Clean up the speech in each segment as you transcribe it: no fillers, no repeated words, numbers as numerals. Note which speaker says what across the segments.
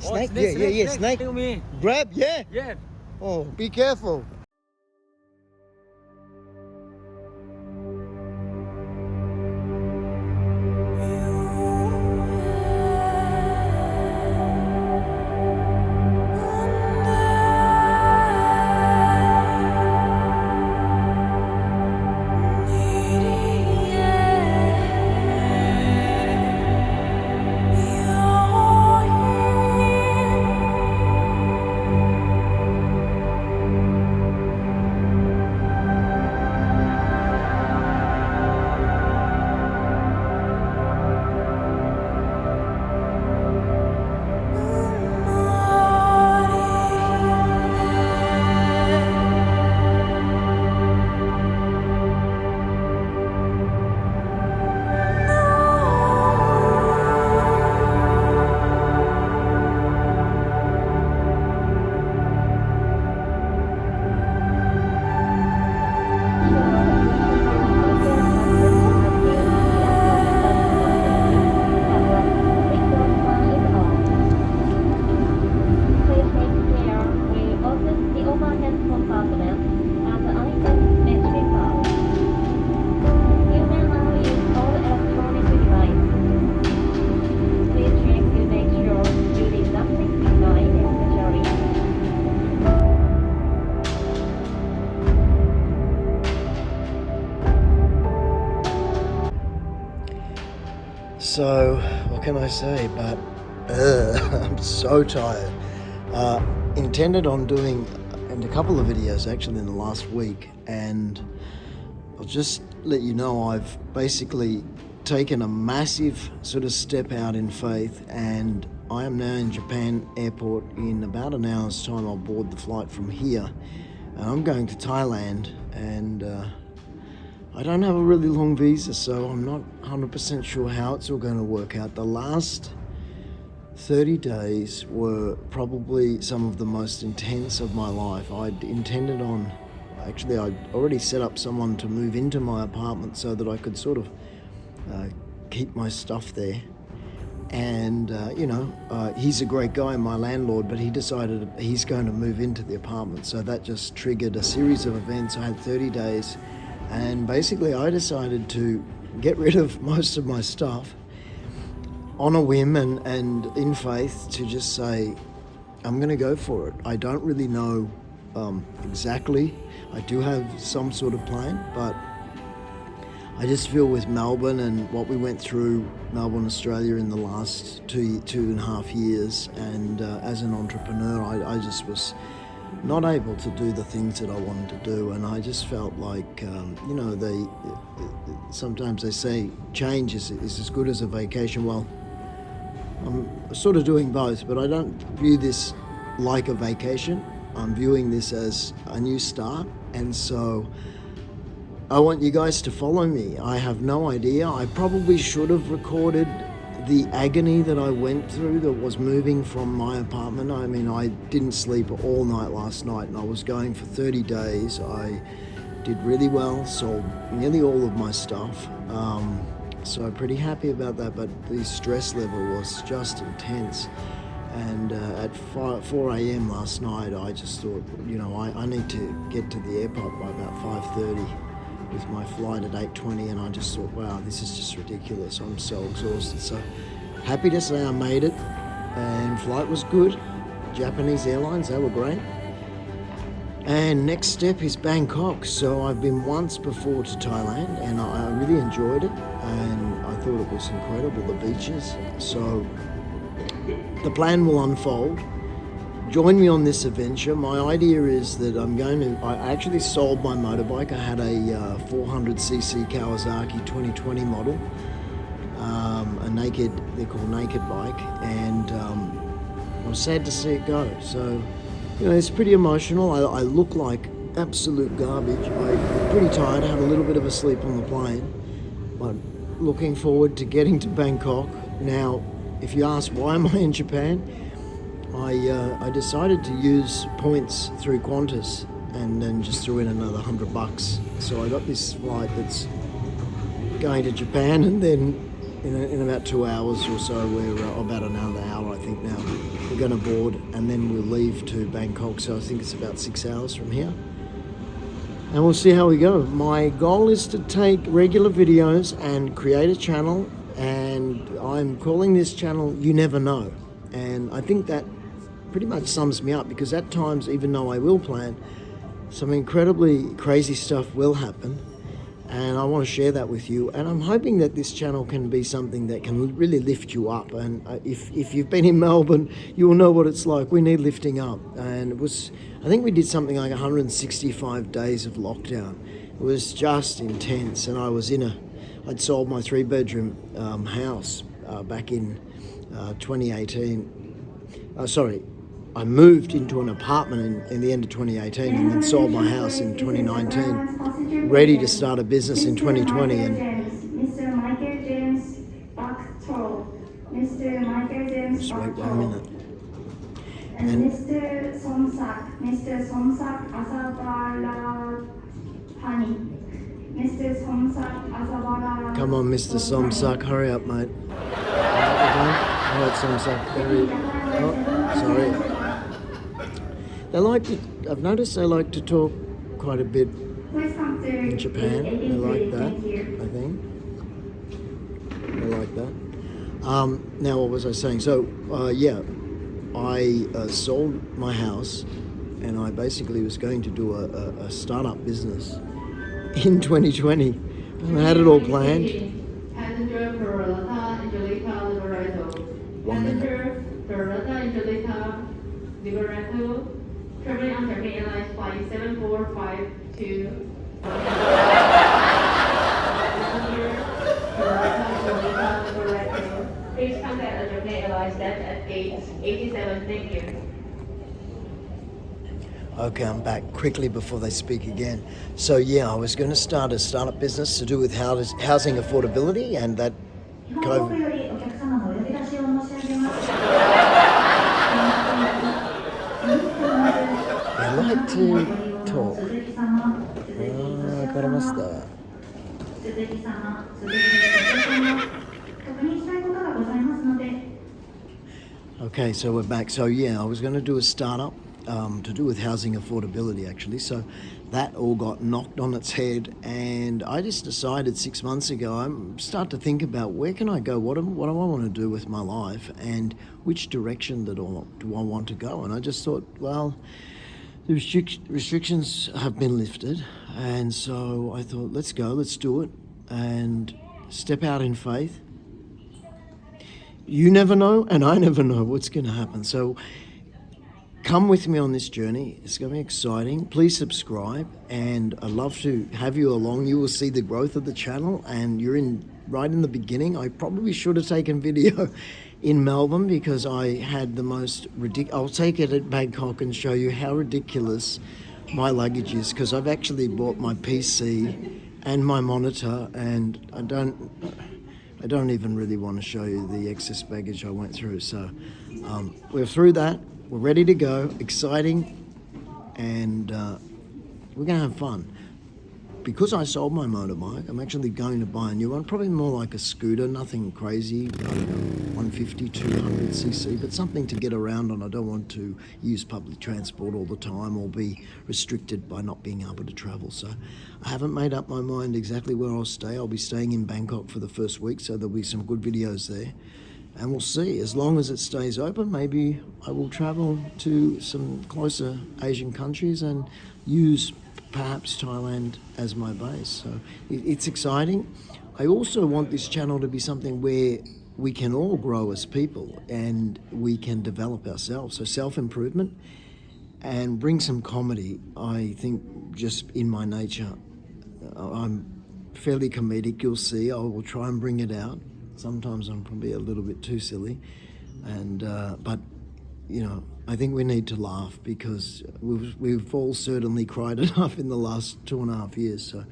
Speaker 1: Snake? Yeah, snake.
Speaker 2: Kill me.
Speaker 1: Grab, yeah.
Speaker 2: Yeah.
Speaker 1: Oh, be careful. So, what can I say, but I'm so tired. Intended on doing a couple of videos actually in the last week, and I'll just let you know I've basically taken a massive sort of step out in faith, and I am now in Japan airport. In about an hour's time I'll board the flight from here, and I'm going to Thailand, and I don't have a really long visa, so I'm not 100% sure how it's all going to work out. The last 30 days were probably some of the most intense of my life. I'd intended on, actually I'd already set up someone to move into my apartment so that I could sort of keep my stuff there. And he's a great guy, my landlord, but he decided he's going to move into the apartment, so that just triggered a series of events. I had 30 days, and basically I decided to get rid of most of my stuff on a whim and in faith, to just say I'm going to go for it. I don't really know exactly. I do have some sort of plan, but I just feel with Melbourne and what we went through, Melbourne, Australia, in the last two and a half years, and as an entrepreneur, I just was not able to do the things that I wanted to do, and I just felt like, sometimes they say change is as good as a vacation. Well, I'm sort of doing both, but I don't view this like a vacation. I'm viewing this as a new start, and so I want you guys to follow me. I have no idea. I probably should have recorded the agony that I went through that was moving from my apartment. I mean, I didn't sleep all night last night, and I was going for 30 days. I did really well, sold nearly all of my stuff. So I'm pretty happy about that, but the stress level was just intense. And at 4 a.m. last night, I just thought, I need to get to the airport by about 5:30 with my flight at 8:20, and I just thought, wow, this is just ridiculous. I'm so exhausted. So happy to say I made it, and flight was good. Japanese Airlines, they were great. And next step is Bangkok. So I've been once before to Thailand, and I really enjoyed it, and I thought it was incredible, the beaches. So the plan will unfold. Join me on this adventure. My idea is that I actually sold my motorbike. I had a 400cc Kawasaki 2020 model, they're called naked bike, and I was sad to see it go. So, it's pretty emotional. I look like absolute garbage. I'm pretty tired. I had a little bit of a sleep on the plane, but looking forward to getting to Bangkok. Now, if you ask why am I in Japan, I decided to use points through Qantas, and then just threw in another $100. So I got this flight that's going to Japan, and then in about 2 hours or so, we're about another hour, I think now. We're going to board and then we'll leave to Bangkok. So I think it's about 6 hours from here. And we'll see how we go. My goal is to take regular videos and create a channel. And I'm calling this channel You Never Know. And I think that pretty much sums me up, because at times, even though I will plan, some incredibly crazy stuff will happen. And I want to share that with you. And I'm hoping that this channel can be something that can really lift you up. And if you've been in Melbourne, you will know what it's like. We need lifting up. And I think we did something like 165 days of lockdown. It was just intense. And I'd sold my 3-bedroom house back in 2018. I moved into an apartment in the end of 2018 and then sold my house in 2019, ready to start a business in 2020. And
Speaker 2: Mr. Michael James Backthrow, Mr. Michael James
Speaker 1: just wait 1 minute.
Speaker 2: and Mr. Somsak Asabarapani, Mr. Somsak Asabara.
Speaker 1: Come on, Mr. Somsak, hurry up, mate. All right, Somsak. Oh, sorry. I've noticed they like to talk quite a bit in Japan. They like that, I think. They like that. Now, what was I saying? So, I sold my house and I basically was going to do a startup business in 2020. And I had it all planned. 1 minute.
Speaker 2: Traveling on Japan Airlines flight 7452. Please contact Japan Airlines at gate 87. Thank you.
Speaker 1: Okay, I'm back quickly before they speak again. So I was going to start a startup business to do with housing affordability, and that COVID. I like to talk. Wakarimashita. Okay, so we're back. So I was going to do a startup to do with housing affordability, actually. So that all got knocked on its head, and I just decided 6 months ago, I'm start to think about where can I go, what do I want to do with my life, and which direction do I want to go. And I just thought, well, the restrictions have been lifted, and so I thought, let's go, let's do it, and step out in faith. You never know, and I never know what's going to happen. So come with me on this journey. It's going to be exciting. Please subscribe, and I'd love to have you along. You will see the growth of the channel, and you're right in the beginning. I probably should have taken video in Melbourne because I had the most ridiculous. I'll take it at Bangkok and show you how ridiculous my luggage is, because I've actually bought my PC and my monitor, and I don't even really want to show you the excess baggage I went through. So we're through that. We're ready to go. Exciting. And we're going to have fun. Because I sold my motorbike, I'm actually going to buy a new one. Probably more like a scooter, nothing crazy. 150, 200cc, but something to get around on. I don't want to use public transport all the time or be restricted by not being able to travel. So I haven't made up my mind exactly where I'll stay. I'll be staying in Bangkok for the first week, so there'll be some good videos there. And we'll see. As long as it stays open, maybe I will travel to some closer Asian countries and use perhaps Thailand as my base. So it's exciting. I also want this channel to be something where we can all grow as people and we can develop ourselves. So self-improvement and bring some comedy. I think just in my nature, I'm fairly comedic. You'll see. I will try and bring it out. Sometimes I'm probably a little bit too silly, but I think we need to laugh because we've all certainly cried enough in the last 2.5 years. So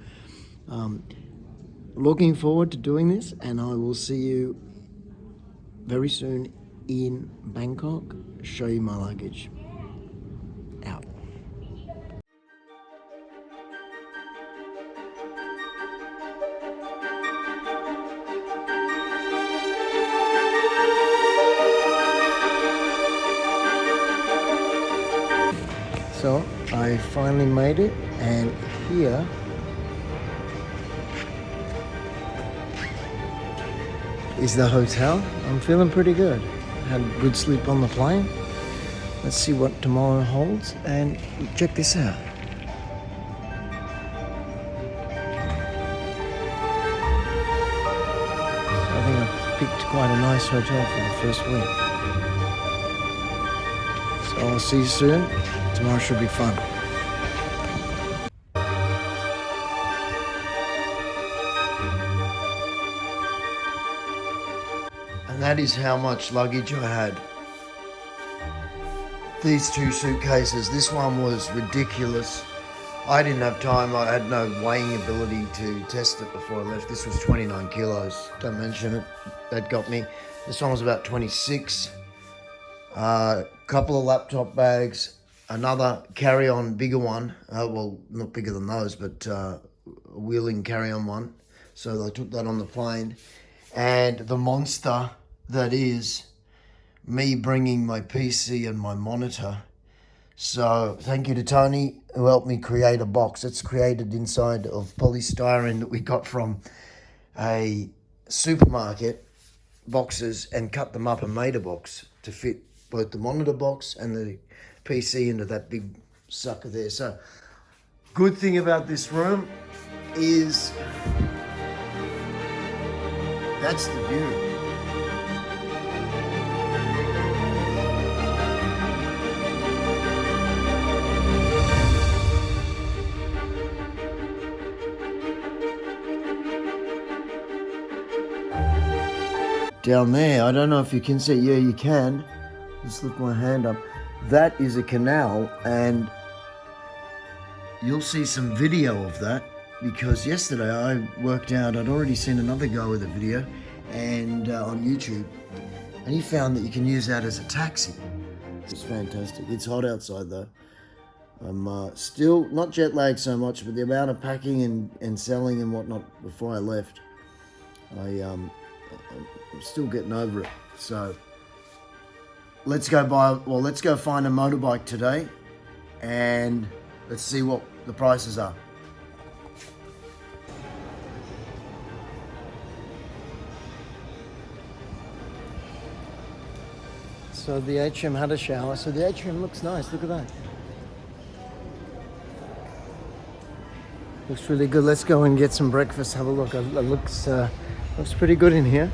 Speaker 1: looking forward to doing this, and I will see you very soon in Bangkok. Show you my luggage. Out. So I finally made it, and here is the hotel. I'm feeling pretty good. Had a good sleep on the plane. Let's see what tomorrow holds, and check this out. I think I picked quite a nice hotel for the first week. So I'll see you soon. Tomorrow should be fun. And that is how much luggage I had. These two suitcases, this one was ridiculous. I didn't have time, I had no weighing ability to test it before I left. This was 29 kilos, don't mention it, that got me. This one was about 26. Couple of laptop bags, another carry-on bigger one, well, not bigger than those, but a wheeling carry-on one. So I took that on the plane. And the monster that is me bringing my PC and my monitor. So thank you to Tony, who helped me create a box. It's created inside of polystyrene that we got from a supermarket, boxes, and cut them up and made a box to fit both the monitor box and the PC into that big sucker there. So good thing about this room is that's the view. Down there, I don't know if you can see, yeah, you can. Just lift my hand up. That is a canal, and you'll see some video of that, because yesterday I worked out, I'd already seen another guy with a video and on YouTube, and he found that you can use that as a taxi. It's fantastic. It's hot outside though. I'm still not jet lagged so much, but the amount of packing and selling and whatnot before I left, I'm still getting over it. So let's go find a motorbike today, and let's see what the prices are. So the atrium had a shower. So the atrium looks nice. Look at that. Looks really good. Let's go and get some breakfast. Have a look. It looks pretty good in here.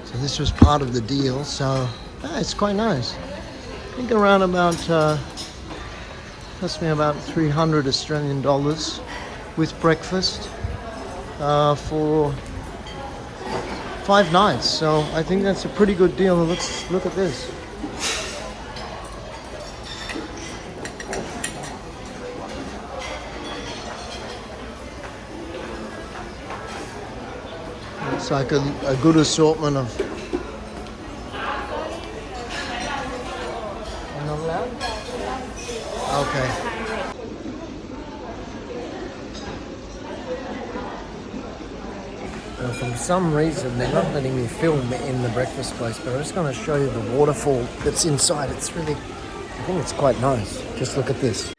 Speaker 1: So this was part of the deal. So it's quite nice. I think around about cost me about 300 Australian dollars with breakfast for 5 nights. So I think that's a pretty good deal. Let's look at this. Looks like a good assortment of. I'm not allowed? Okay. For some reason they're not letting me film in the breakfast place, but I'm just going to show you the waterfall that's inside. It's really, I think it's quite nice. Just look at this.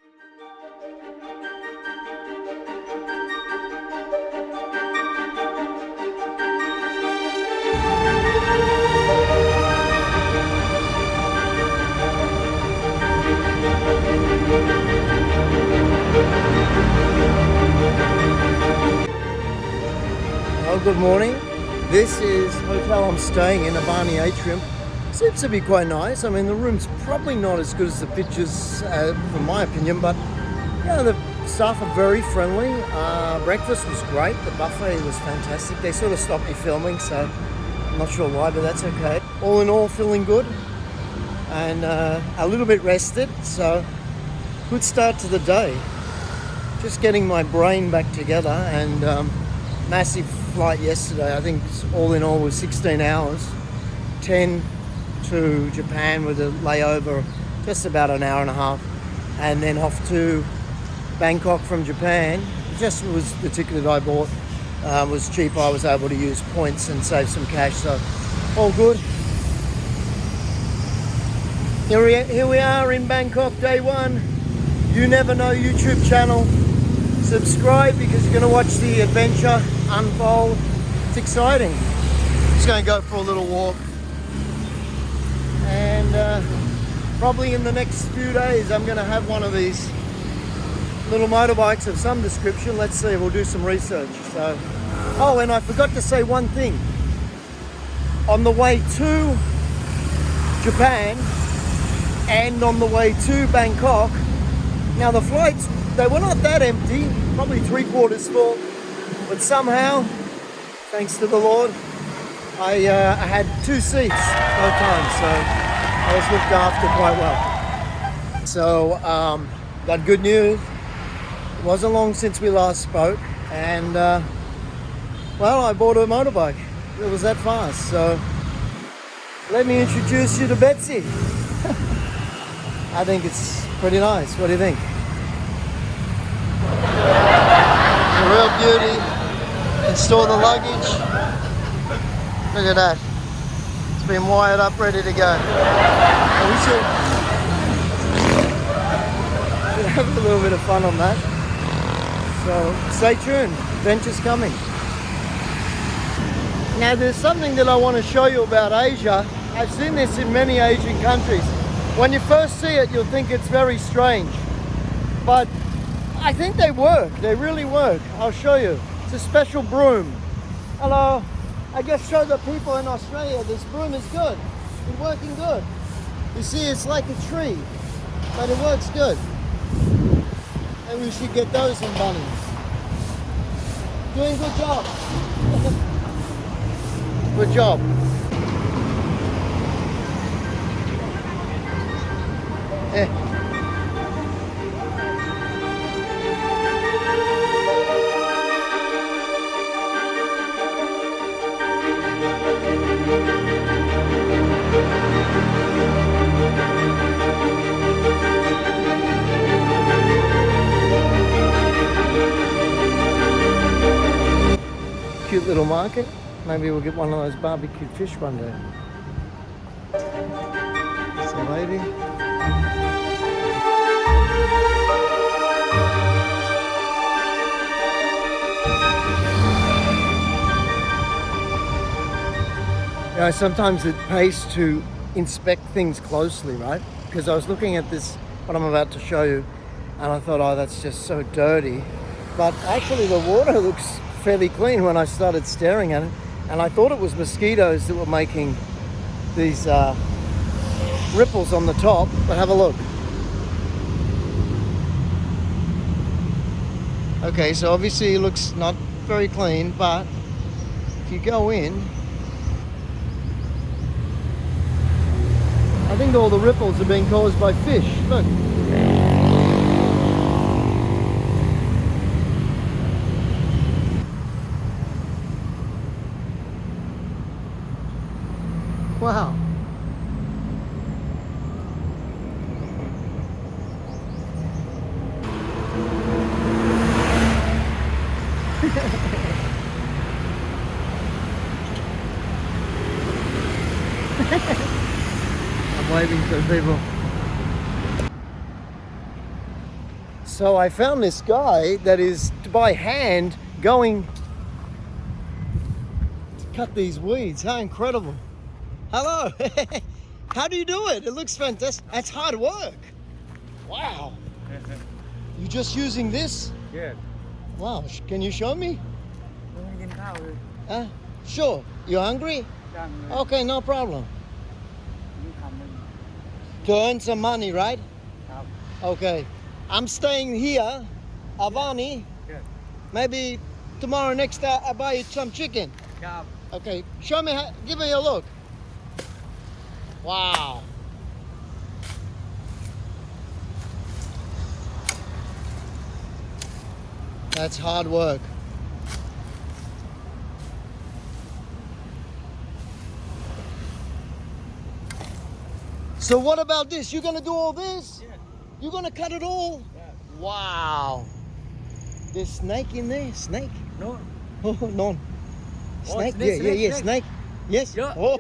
Speaker 1: Oh, good morning. This is the hotel I'm staying in, Abani Atrium. Seems to be quite nice. I mean, the room's probably not as good as the pictures, from my opinion, but yeah, the staff are very friendly. Breakfast was great. The buffet was fantastic. They sort of stopped me filming, so I'm not sure why, but that's okay. All in all, feeling good and a little bit rested, so good start to the day. Just getting my brain back together, and massive flight yesterday. I think all in all was 16 hours, 10 to Japan with a layover just about an hour and a half, and then off to Bangkok from Japan just was the ticket that I bought was cheap. I was able to use points and save some cash, so all good. Here we are in Bangkok, day one. You Never Know YouTube channel. Subscribe because you're going to watch the adventure unfold. It's exciting. Just going to go for a little walk. And probably in the next few days I'm going to have one of these little motorbikes of some description. Let's see, we'll do some research. So, oh, and I forgot to say one thing. On the way to Japan and on the way to Bangkok, now the flights, they were not that empty, probably 3/4 full, but somehow, thanks to the Lord, I had 2 seats both times, so I was looked after quite well. So, got good news. It wasn't long since we last spoke, and well, I bought a motorbike. It was that fast, so let me introduce you to Betsy. I think it's pretty nice. What do you think? A real beauty. And store the luggage. Look at that. It's been wired up, ready to go. And we should have a little bit of fun on that. So stay tuned. Adventure's coming. Now there's something that I want to show you about Asia. I've seen this in many Asian countries. When you first see it, you'll think it's very strange. But I think they work. They really work. I'll show you. It's a special broom. Hello. I just showed the people in Australia this broom is good. It's working good. You see, it's like a tree, but it works good. And we should get those in Bunnings. Doing a good job. Good job. Yeah. Cute little market. Maybe we'll get one of those barbecued fish one day. It's a lady. You know, sometimes it pays to inspect things closely, right? Because I was looking at this, what I'm about to show you, and I thought, oh, that's just so dirty. But actually the water looks fairly clean when I started staring at it. And I thought it was mosquitoes that were making these ripples on the top, but have a look. Okay, so obviously it looks not very clean, but if you go in, I think all the ripples are being caused by fish. Look. Wow. I'm waving to the people. So I found this guy that is by hand going to cut these weeds. How incredible. Hello. How do you do it? It looks fantastic. That's hard work. Wow. You just using this?
Speaker 3: Yeah.
Speaker 1: Wow. Can you show me? Sure. You hungry? Okay, no problem. To earn some money, right? Okay. I'm staying here, Avani. Maybe tomorrow next day I buy you some chicken. Okay. Show me, give me a look. Wow. That's hard work. So what about this? You're gonna do all this?
Speaker 3: Yeah.
Speaker 1: You're gonna cut it all?
Speaker 3: Yeah.
Speaker 1: Wow. There's snake in there. Snake.
Speaker 3: No.
Speaker 1: Oh, no. Snake.
Speaker 3: snake,
Speaker 1: Yeah.
Speaker 3: snake.
Speaker 1: Snake. Yes.
Speaker 3: Yeah.
Speaker 1: Oh.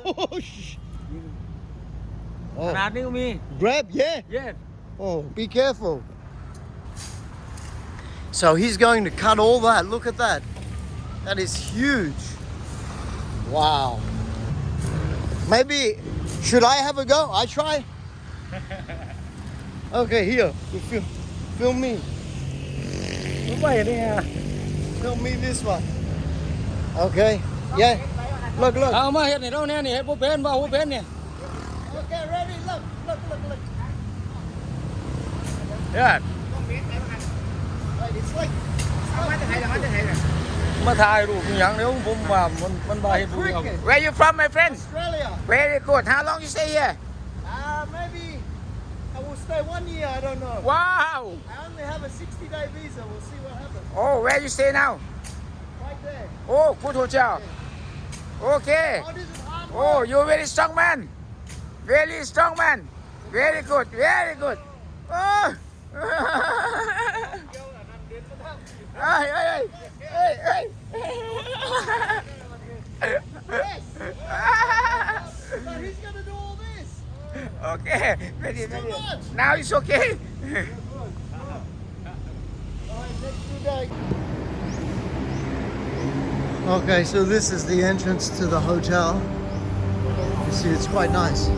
Speaker 1: Oh.
Speaker 3: ขนาดนี้ก็มี
Speaker 1: Grab. Yeah.
Speaker 3: yes
Speaker 1: Oh, be careful. So he's going to cut all that. Look at that. That is huge. Wow. Maybe should I have a go? I try. Okay, here. You film me.
Speaker 3: ไม่ไหวเนี่ย
Speaker 1: Film me this one. Okay. Yeah. Look.
Speaker 3: เอามาเฮ็ดให้เราแน่นี่เฮ็ดบ่เป็นบ่ฮู้เป็นนี่
Speaker 1: Okay, ready? Look.
Speaker 3: yes
Speaker 1: Wait, it's like
Speaker 3: มาถ่ายรูปอหย่างเดี๋ยวผมว่ามันบ่เฮ็ดบ่เอา
Speaker 4: Where you from, my friend?
Speaker 1: Australia.
Speaker 4: Very good. How long you stay here?
Speaker 1: Maybe I will stay 1 year. I don't know.
Speaker 4: Wow.
Speaker 1: I only have a 60-day visa. We'll see what happens.
Speaker 4: Oh, where you stay now?
Speaker 1: Right there.
Speaker 4: Oh, good hotel. Okay.
Speaker 1: Oh, this is hard
Speaker 4: Oh,
Speaker 1: work.
Speaker 4: you're very strong man. Very strong man. Very good. Very good. Oh. Hey.
Speaker 1: Yes. But he's gonna do all this.
Speaker 4: Okay. Very,
Speaker 1: Too
Speaker 4: very.
Speaker 1: much.
Speaker 4: Now it's okay.
Speaker 1: Alright, next 2 days. Okay, so this is the entrance to the hotel. You see, it's quite nice.